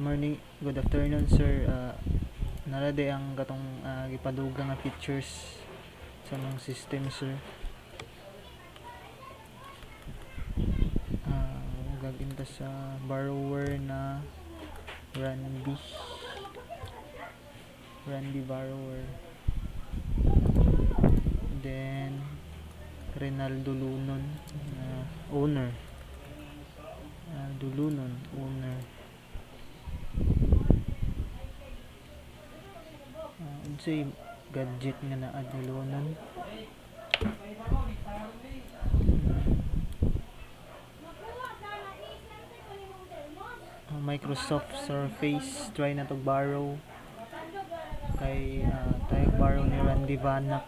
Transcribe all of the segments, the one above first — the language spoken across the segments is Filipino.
morning, good afternoon sir. Nara day ang katong gipadugang nga features sa mong system sir. Gaginta sa borrower na Randy borrower. Then Rinaldo Lunon owner. Owner. Unsay gadget nga naa Lunon. Microsoft Surface, try na to borrow kay tayo borrow ni Randy Vanak.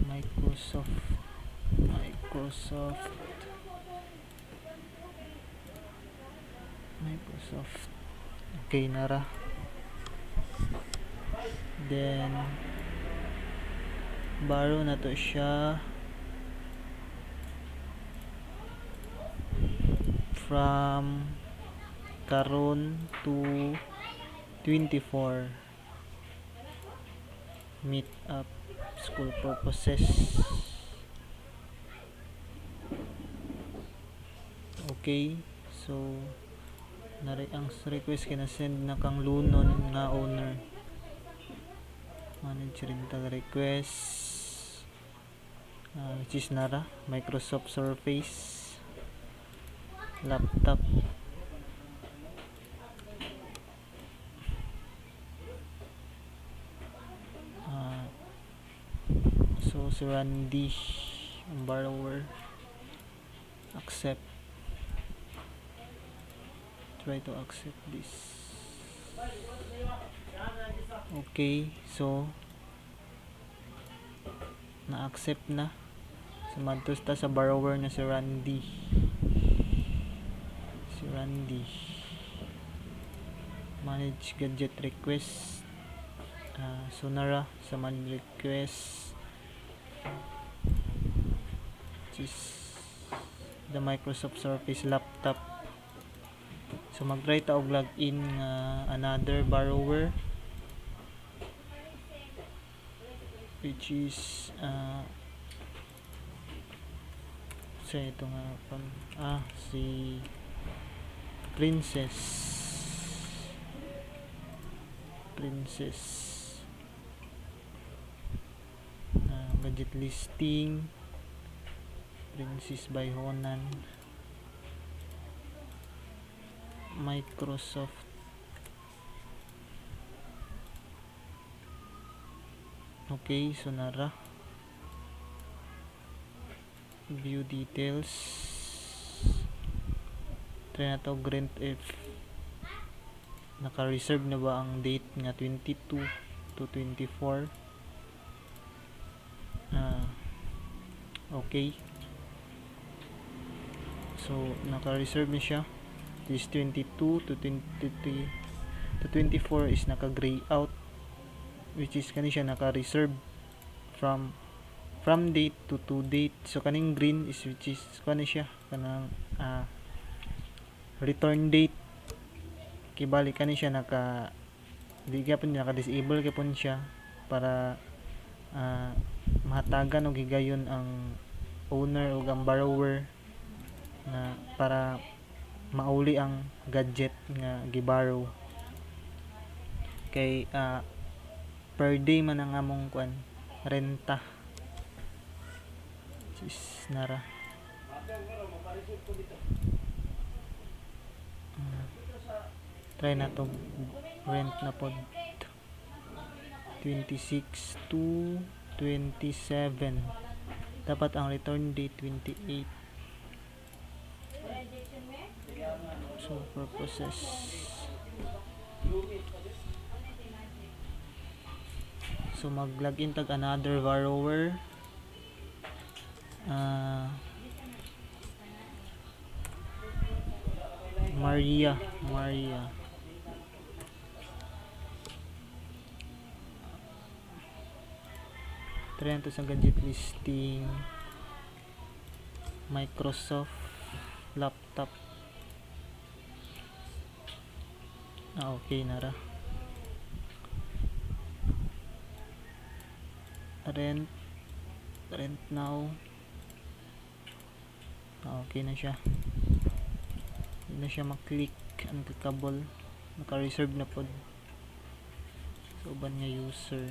Microsoft okay nara. Then borrow na to siya from karon to 24 meet up school purposes. Okay, so ang request kina send na kang Lunon nga owner. Manage rental request which is nara Microsoft Surface laptop. So si Randy ang borrower, accept, try to accept this. Okay, so na-accept na. Sumadtos ta sa borrower na si Randy. Manage gadget request. So nara sa manage request which is the Microsoft Surface laptop. So mag-try ta og login another borrower which is sa ito nga si Princess gadget listing Princess by Honan Microsoft. Okay, so nara view details, try na to grant if naka-reserve na ba ang date nga 22 to 24. Okay, so naka-reserve na siya. This 22 to 23 to 24 is naka-gray out, which is kani siya naka-reserve from date to date. So kaning green is which is kani siya kanang return date. Kibali kani siya naka-disable kapon siya para mahatagan og higayon ang owner o ang borrower na para mauli ang gadget nga giborrow. Kay per day man ang among renta. Is nara try na to rent na pod 26 to 27. Dapat ang return date 28. So purposes so mag-login tag another borrower Maria try na to sa gadget listing Microsoft laptop. Okay na ra. Rent now. Okay na siya. Hindi na siya mag-click, unclickable. Naka-reserve na pod. So uban nga user.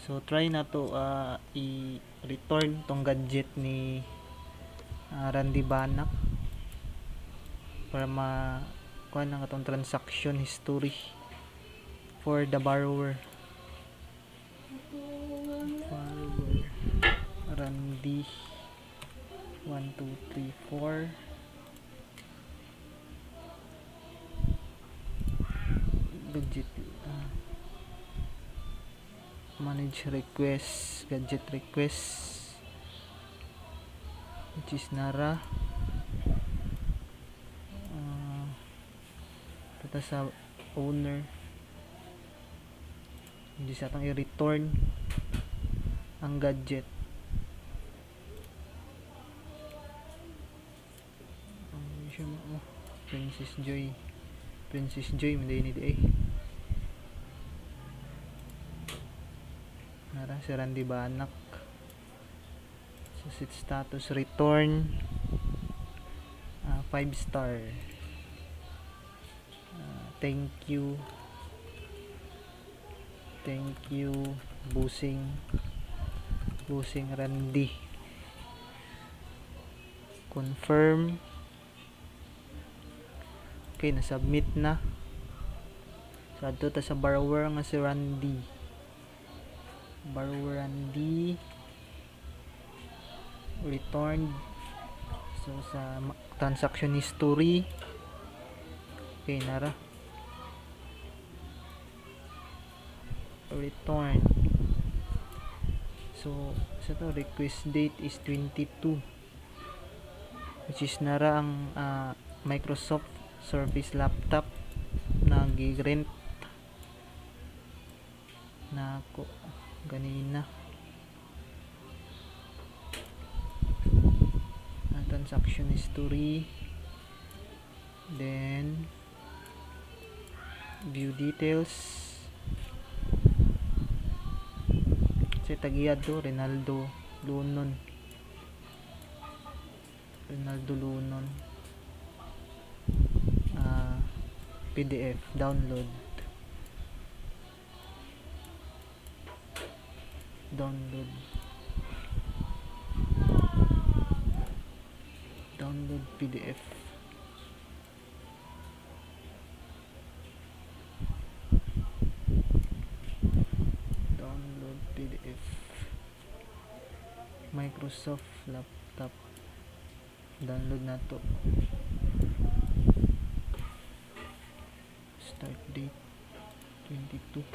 So try na to i-return tong gadget ni Randy Banak para kuha na nga tong transaction history for the borrower. Randy 1 2 3 4 gadget manage request, gadget request, which is nara tata sa owner. Hindi sa atong i-return ang gadget. Princess Joy hindi ni di nara si Randy Banak. So set status return 5 star. Thank you Busing Randy. Confirm. Okay, na-submit na. So ato ta sa borrower nga si Randy. Borrower Randy returned. So sa transaction history, okay nara. Return. So sa to request date is 22, which is nara ang Microsoft Surface laptop na gi-rent na ako ganina. Transaction history, then view details. Sa tagiyad to Ronaldo Lunon PDF download PDF. Download PDF Microsoft laptop. Download na to. Start date 22.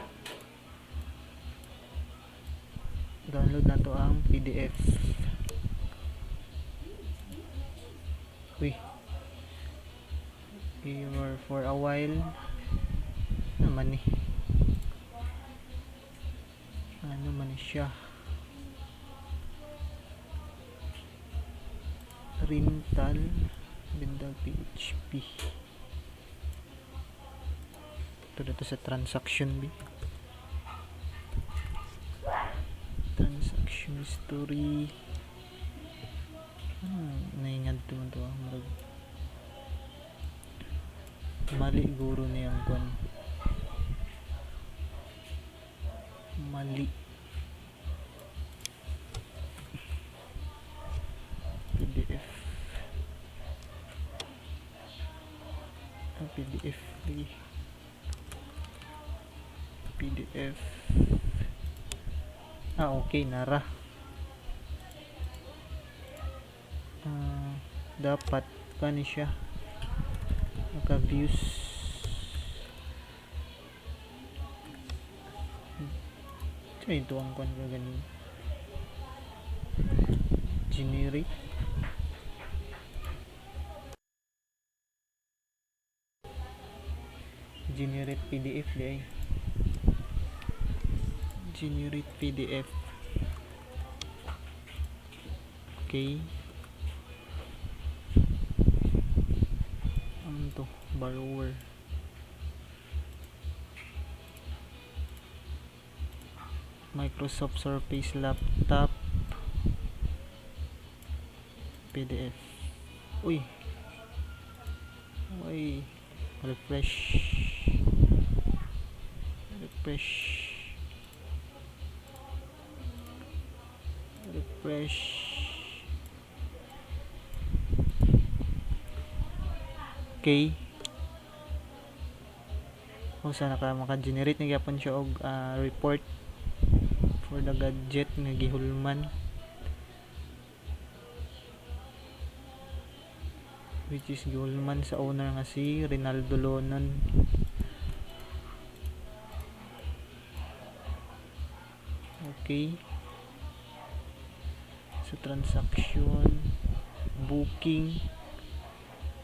Download na to ang PDF. Error for a while naman ano man siya. Rental PHP ito dito sa transaction transaction history. Naingad to mali guro niyang kon mali PDF okay nara. Dapat kani siya naka-views ito ang kon ka ganun generate PDF di ay generate PDF. Okay. Ano to? Borrower. Microsoft Surface laptop PDF. Uy. Refresh. Okay. Kung saan maka-generate na gyapon siya og report for the gadget nga gihulman, which is gihulman sa owner nga si Rinaldo Lonon. Okay. So transaction, booking.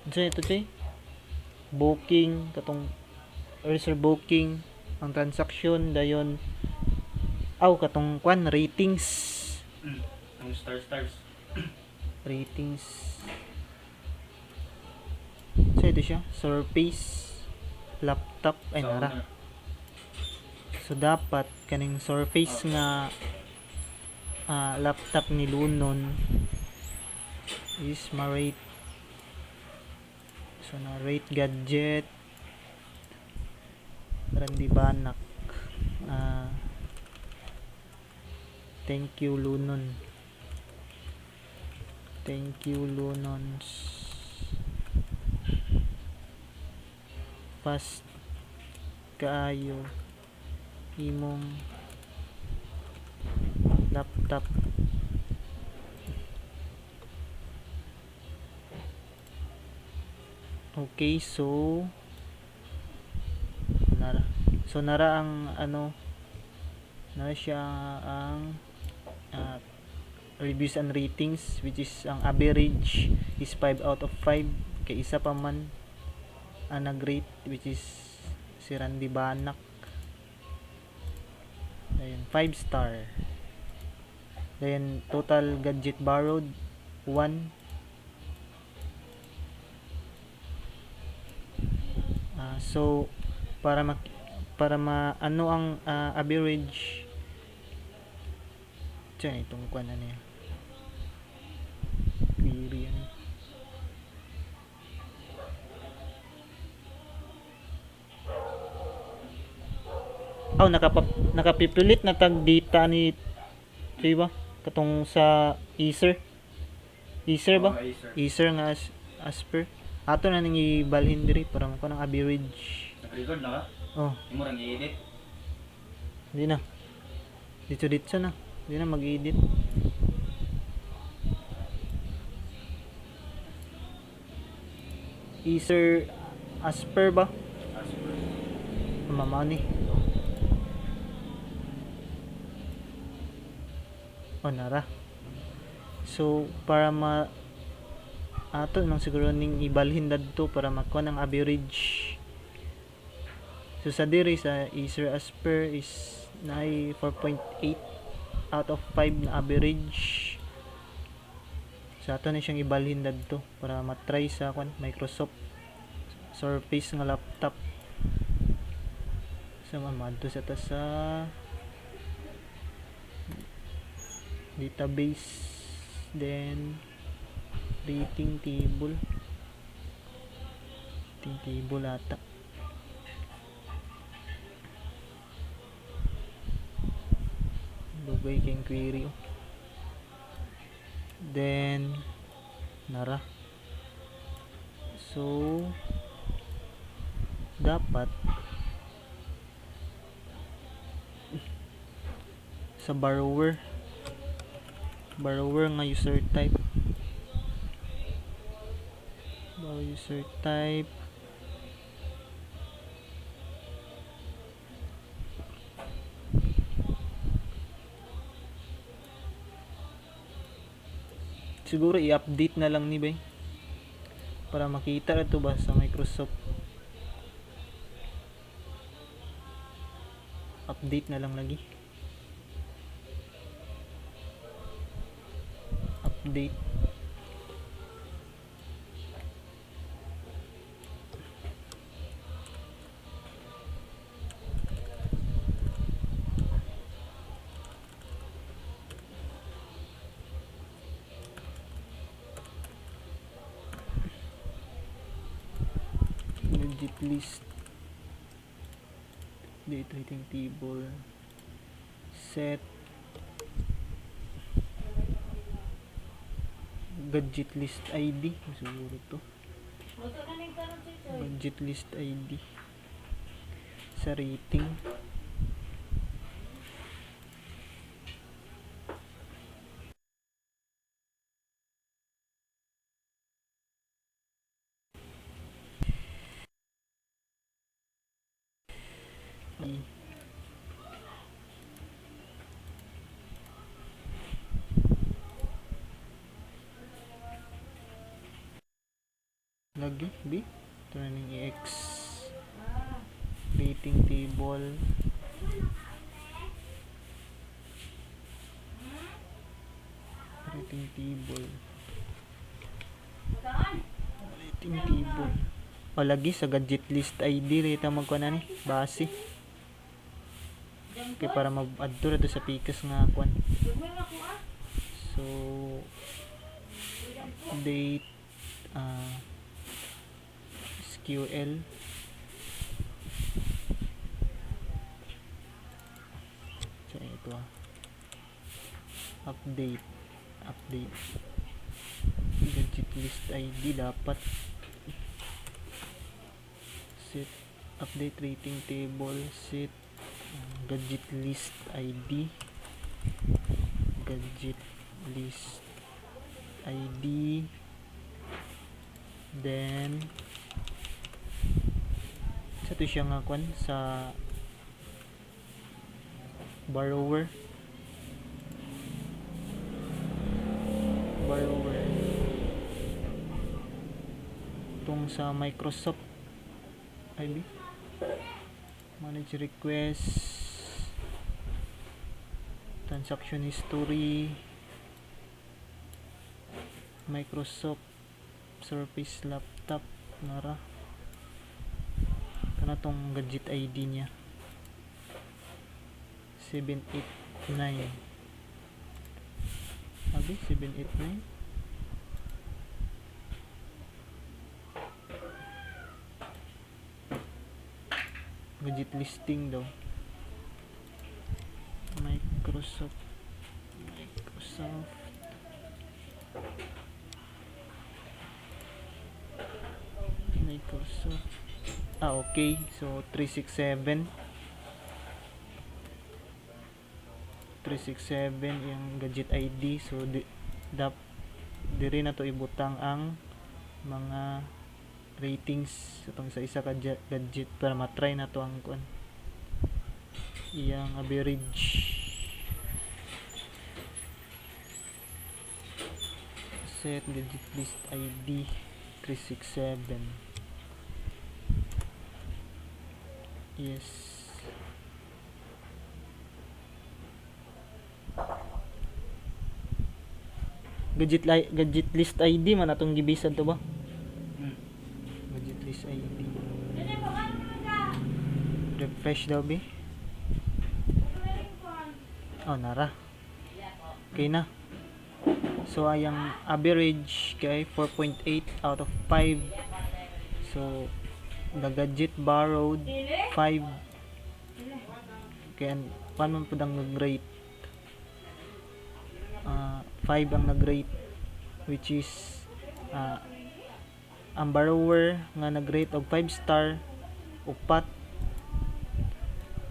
Ano ito, Chay? Booking, katong reserve booking, ang transaction dayon katong kwan ratings. Ang stars. Ratings. So ito siya, Surface laptop ay nara. So dapat kaning Surface nga laptop ni Lunon is ma-rate. So na rate gadget Randy Banak. Thank you Lunon. Fast kaayo imong laptop. Okay, so nara ang nara siya ang reviews and ratings, which is ang average is 5 out of 5 kay isa pa man ang nag-rate, which is si Randy Banak. Ayun, 5 star. Then total gadget borrowed 1. So para ano ang average diyan itong kwan na niya query yan. Nakapipilit na tag data ni diba katong sa Acer ba? Acer nga as per ato na nang ibalhin diri para mo kanang average. Nag-record na ka? Imo rang i-edit? Hindi na. Dito na. Hindi na mag-edit. Acer Asper ba? Asper. Mama ni. Nara. So para ato nang siguro ning ibalhin dadto para makuha ng average. So sa diri sa Acer Asper is nay 4.8 out of 5 na average. So ato na siyang ibalhin dadto para matry sa Microsoft Surface nga laptop. So mamadto sa database, then rating table ata. Lugay kayong query then nara. So dapat sa borrower nga user type siguro i-update na lang ni bay para makita ito ba sa Microsoft. Update na lang lagi. update. Legit list, date rating table, set gadget list ID, siguro to gadget list ID sa rating. Lagi B turning EX rating table, rating table, rating table. O lagi sa gadget list ID rita magkuha ni base kay para mag-add to sa pikas nga kwan. So update SQL so ito update gadget list ID dapat set update rating table, set gadget list ID, gadget list ID, then sa to siya nga kwan sa borrower tong sa Microsoft ID manage request, transaction history, Microsoft Surface laptop nara kana tong gadget ID niya 789 abi 789 gadget listing daw Microsoft okay, so 367 yung gadget ID. So diri na to ibutang ang mga ratings itong sa isa ka gadget para matry na to ang kuan iyang average. Set gadget list ID 367. Yes. Gadget list ID man atong gibisan to ba? Gadget list ID. Refresh daw be. Oh, nara. Okay na. So ayang average kay 4.8 out of 5. So the gadget borrowed 5 kaya paano po ang nag-rate 5 ang nag-rate which is ang borrower nga nag-rate og 5 star upat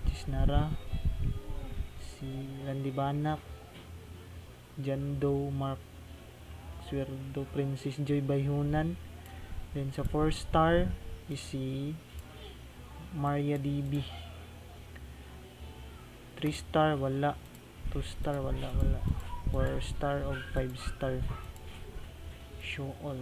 which is nara si Randy Banak, John Doe, Mark Swerdo, Princess Joy Bayhunan. Then sa 4 star is si Maria DB. 3 star wala, 2 star wala, 4 star o 5 star show all.